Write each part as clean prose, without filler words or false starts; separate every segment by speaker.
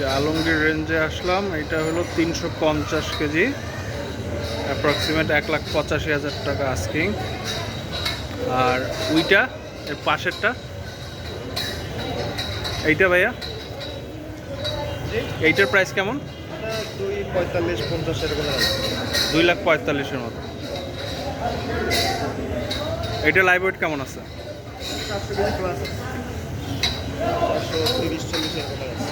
Speaker 1: যে আলমগীর রেঞ্জে আসলাম, এটা হলো 350 কেজি, অ্যাপ্রক্সিমেট 1,85,000 টাকা আস্কিং। আর উইটা এর পাশেরটা এইটা ভাইয়া, এইটার প্রাইস কেমন?
Speaker 2: 2,45,50 এরকম আছে।
Speaker 1: 2,45,000-এর মতো। এইটা লাইভ ওয়েট কেমন আছে?
Speaker 2: 400 কেজি প্লাস আছে, 430-40 এরকম আছে।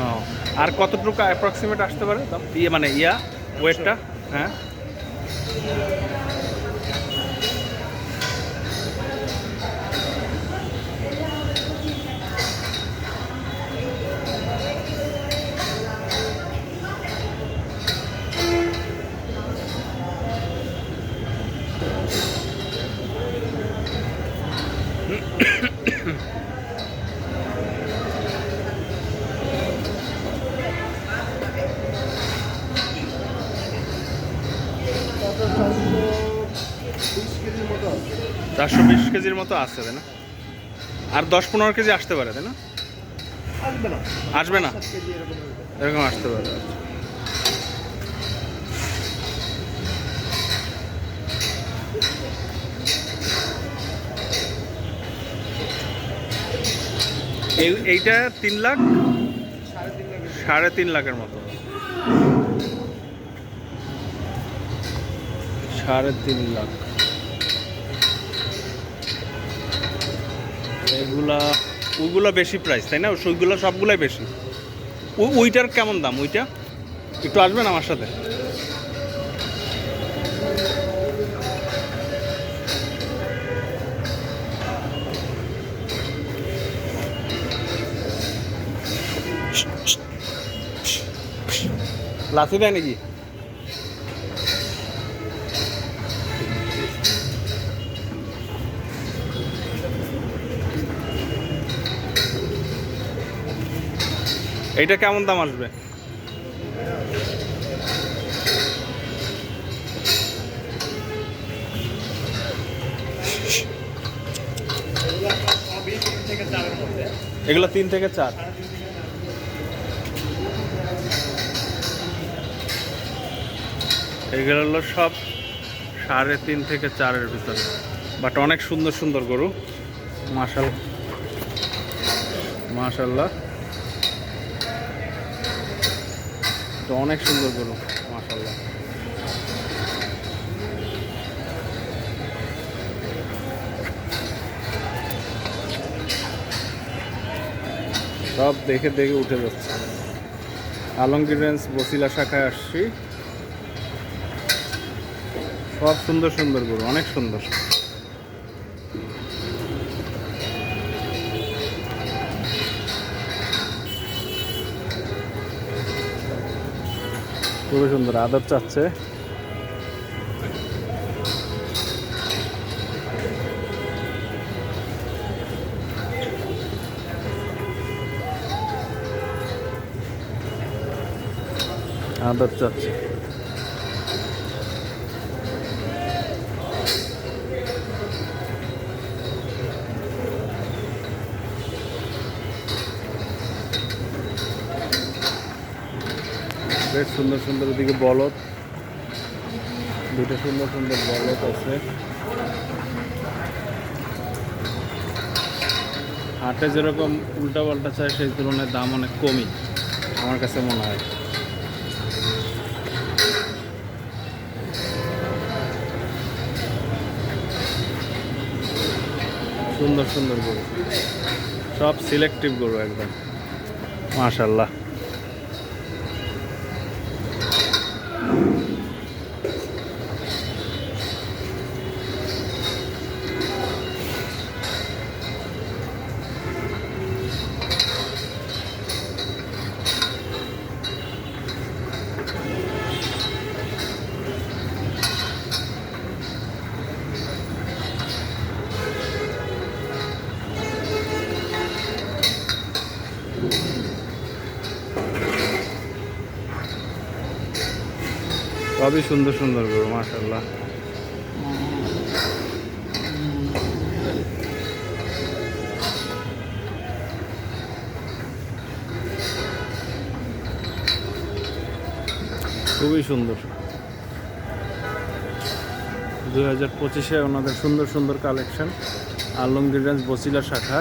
Speaker 1: ও, আর কতটুকু অ্যাপ্রক্সিমেট আসতে পারে দাম? মানে ওয়েটটা? হ্যাঁ,
Speaker 2: কত 420
Speaker 1: 420
Speaker 2: কেজির মতো আছে।
Speaker 1: কেজির মতো আছে, তাই না? আর 10-15 কেজি আসতে পারে, তাই না?
Speaker 2: আসবে না,
Speaker 1: আসবে না,
Speaker 2: 7 কেজি এরকম হবে।
Speaker 1: এরকম আসতে পারে। এইটা 3 লাখ,
Speaker 2: 3.5 লাখ।
Speaker 1: 3.5 লাখের মতো। 3.5 লাখ। ওগুলা বেশি প্রাইস, তাই না? ওইগুলো সবগুলাই বেশি। ওইটার কেমন দাম? ওইটা একটু আসবেন আমার সাথে? লাথি দেয় নাকি? এইটা কেমন দাম আসবে?
Speaker 2: সবই 3 থেকে 4 এর মধ্যে।
Speaker 1: এগুলো 3 থেকে 4। এগুলো হলো সব 3.5 থেকে 4-এর ভিতরে, বাট অনেক সুন্দর সুন্দর গরু। মাশাল্লাহ, তো অনেক সুন্দর গরু, মাশাল্লাহ। সব দেখে দেখে উঠে যাচ্ছে। আলমগীর রেঞ্জ বসিলা শাখায় আসছি। সব সুন্দর সুন্দর গরু, অনেক সুন্দর। খুবই সুন্দর, আদর চাচ্ছে। আদর চাচ্ছে। বেশ সুন্দর সুন্দর, ওদিকে বলদ, দুটো সুন্দর সুন্দর বলদ আছে। হাটে যেরকম উল্টা পাল্টা চায়, সেই তুলনায় দাম অনেক কমই আমার কাছে মনে হয়। সুন্দর সুন্দর গরু, সব সিলেক্টিভ গরু একদম, মাশাল্লাহ। সবই সুন্দর সুন্দর গরু, মাশাল্লাহ। খুবই সুন্দর। 2025-এ ওনাদের সুন্দর সুন্দর কালেকশন। আলমগীর রেঞ্জ বসিলা শাখা।